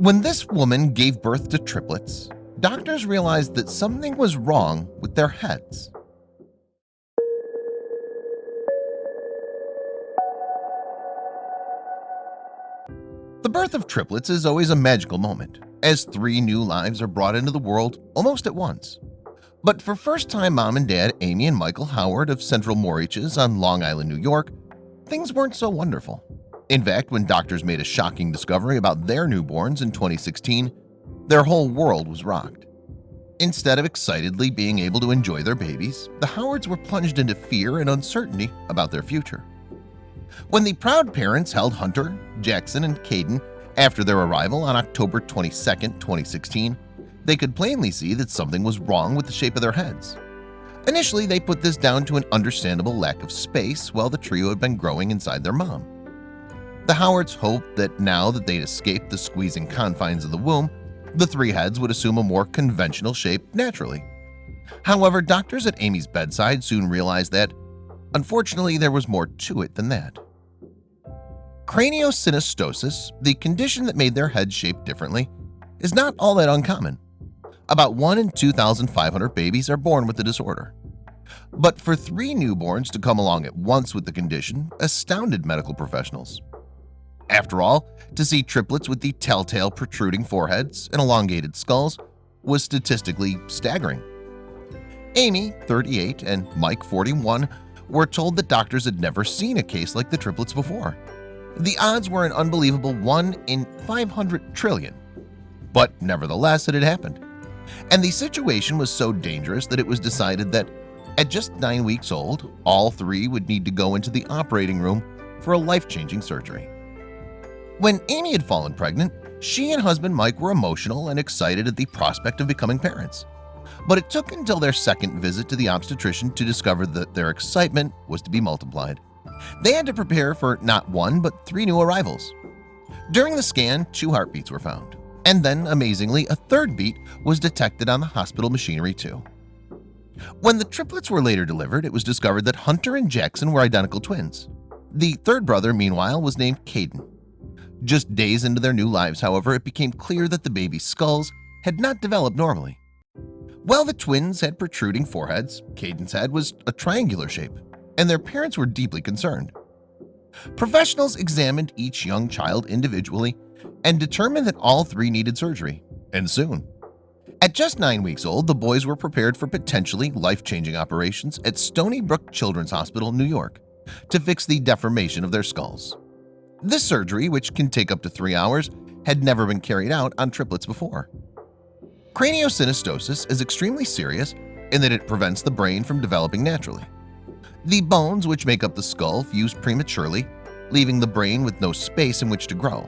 When this woman gave birth to triplets, doctors realized that something was wrong with their heads. The birth of triplets is always a magical moment, as 3 new lives are brought into the world almost at once. But for first-time mom and dad Amy and Michael Howard of Central Moriches on Long Island, New York, things weren't so wonderful. In fact, when doctors made a shocking discovery about their newborns in 2016, their whole world was rocked. Instead of excitedly being able to enjoy their babies, the Howards were plunged into fear and uncertainty about their future. When the proud parents held Hunter, Jackson, and Caden after their arrival on October 22, 2016, they could plainly see that something was wrong with the shape of their heads. Initially, they put this down to an understandable lack of space while the trio had been growing inside their mom. The Howards hoped that now that they'd escaped the squeezing confines of the womb, the 3 heads would assume a more conventional shape naturally. However, doctors at Amy's bedside soon realized that, unfortunately, there was more to it than that. Craniosynostosis, the condition that made their heads shaped differently, is not all that uncommon. About 1 in 2,500 babies are born with the disorder. But for 3 newborns to come along at once with the condition astounded medical professionals. After all, to see triplets with the telltale protruding foreheads and elongated skulls was statistically staggering. Amy, 38, and Mike, 41, were told that doctors had never seen a case like the triplets before. The odds were an unbelievable 1 in 500 trillion. But nevertheless, it had happened. And the situation was so dangerous that it was decided that at just 9 weeks old, all 3 would need to go into the operating room for a life-changing surgery. When Amy had fallen pregnant, she and husband Mike were emotional and excited at the prospect of becoming parents. But it took until their second visit to the obstetrician to discover that their excitement was to be multiplied. They had to prepare for not 1 but 3 new arrivals. During the scan, 2 heartbeats were found. And then, amazingly, a 3rd beat was detected on the hospital machinery too. When the triplets were later delivered, it was discovered that Hunter and Jackson were identical twins. The 3rd brother, meanwhile, was named Caden. Just days into their new lives, however, it became clear that the baby's skulls had not developed normally. While the twins had protruding foreheads, Caden's head was a triangular shape, and their parents were deeply concerned. Professionals examined each young child individually and determined that all 3 needed surgery, and soon. At just 9 weeks old, the boys were prepared for potentially life-changing operations at Stony Brook Children's Hospital, New York, to fix the deformation of their skulls. This surgery, which can take up to 3 hours, had never been carried out on triplets before. Craniosynostosis is extremely serious in that it prevents the brain from developing naturally. The bones which make up the skull fuse prematurely, leaving the brain with no space in which to grow.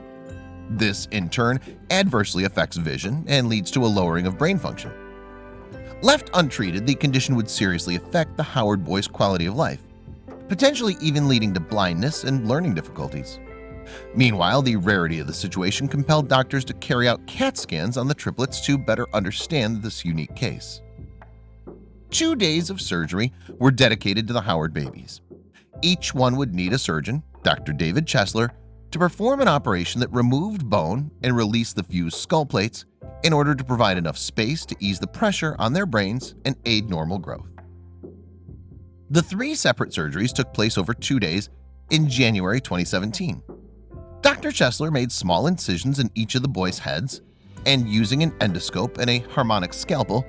This, in turn, adversely affects vision and leads to a lowering of brain function. Left untreated, the condition would seriously affect the Howard boys' quality of life, potentially even leading to blindness and learning difficulties. Meanwhile, the rarity of the situation compelled doctors to carry out CAT scans on the triplets to better understand this unique case. 2 days of surgery were dedicated to the Howard babies. Each one would need a surgeon, Dr. David Chesler, to perform an operation that removed bone and released the fused skull plates in order to provide enough space to ease the pressure on their brains and aid normal growth. The 3 separate surgeries took place over 2 days in January 2017. Dr. Chesler made small incisions in each of the boys' heads and, using an endoscope and a harmonic scalpel,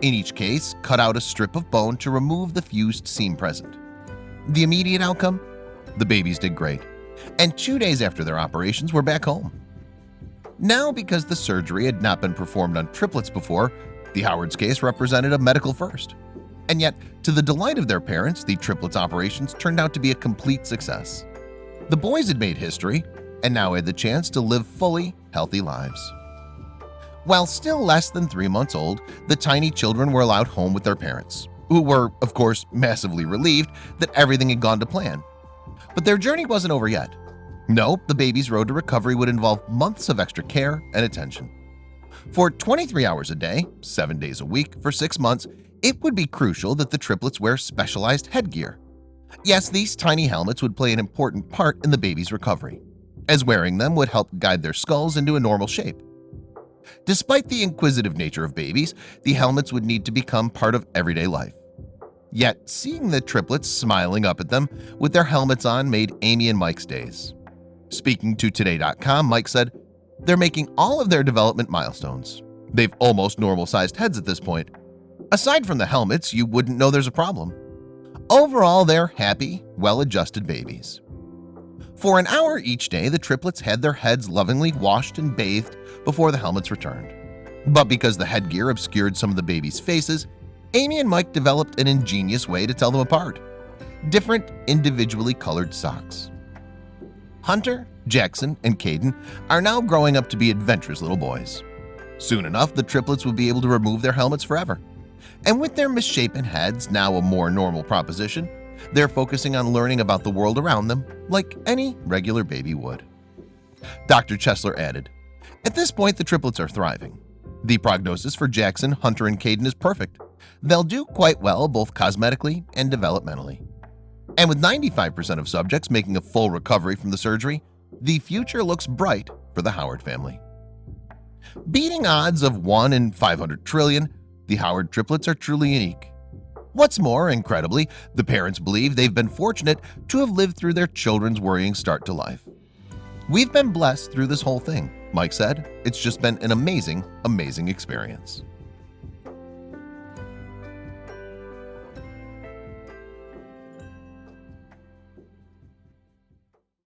in each case cut out a strip of bone to remove the fused seam present. The immediate outcome? The babies did great, and 2 days after their operations were back home. Now, because the surgery had not been performed on triplets before, the Howard's case represented a medical first. And yet, to the delight of their parents, the triplets operations turned out to be a complete success. The boys had made history and now had the chance to live fully healthy lives. While still less than 3 months old, the tiny children were allowed home with their parents, who were, of course, massively relieved that everything had gone to plan. But their journey wasn't over yet. No, the baby's road to recovery would involve months of extra care and attention. For 23 hours a day, 7 days a week, for 6 months, it would be crucial that the triplets wear specialized headgear. Yes, these tiny helmets would play an important part in the baby's recovery, as wearing them would help guide their skulls into a normal shape. Despite the inquisitive nature of babies, the helmets would need to become part of everyday life. Yet, seeing the triplets smiling up at them with their helmets on made Amy and Mike's days. Speaking to Today.com, Mike said, "They're making all of their development milestones. They've almost normal-sized heads at this point. Aside from the helmets, you wouldn't know there's a problem. Overall, they're happy, well-adjusted babies." For an hour each day, the triplets had their heads lovingly washed and bathed before the helmets returned. But because the headgear obscured some of the babies' faces, Amy and Mike developed an ingenious way to tell them apart: different individually colored socks. Hunter, Jackson, and Caden are now growing up to be adventurous little boys. Soon enough, the triplets will be able to remove their helmets forever. And with their misshapen heads now a more normal proposition, they're focusing on learning about the world around them like any regular baby would. Dr. Chesler added, "At this point, the triplets are thriving. The prognosis for Jackson, Hunter, and Caden is perfect. They'll do quite well both cosmetically and developmentally. And with 95% of subjects making a full recovery from the surgery, the future looks bright for the Howard family." Beating odds of 1 in 500 trillion, the Howard triplets are truly unique. What's more, incredibly, the parents believe they've been fortunate to have lived through their children's worrying start to life. "We've been blessed through this whole thing," Mike said. "It's just been an amazing, amazing experience."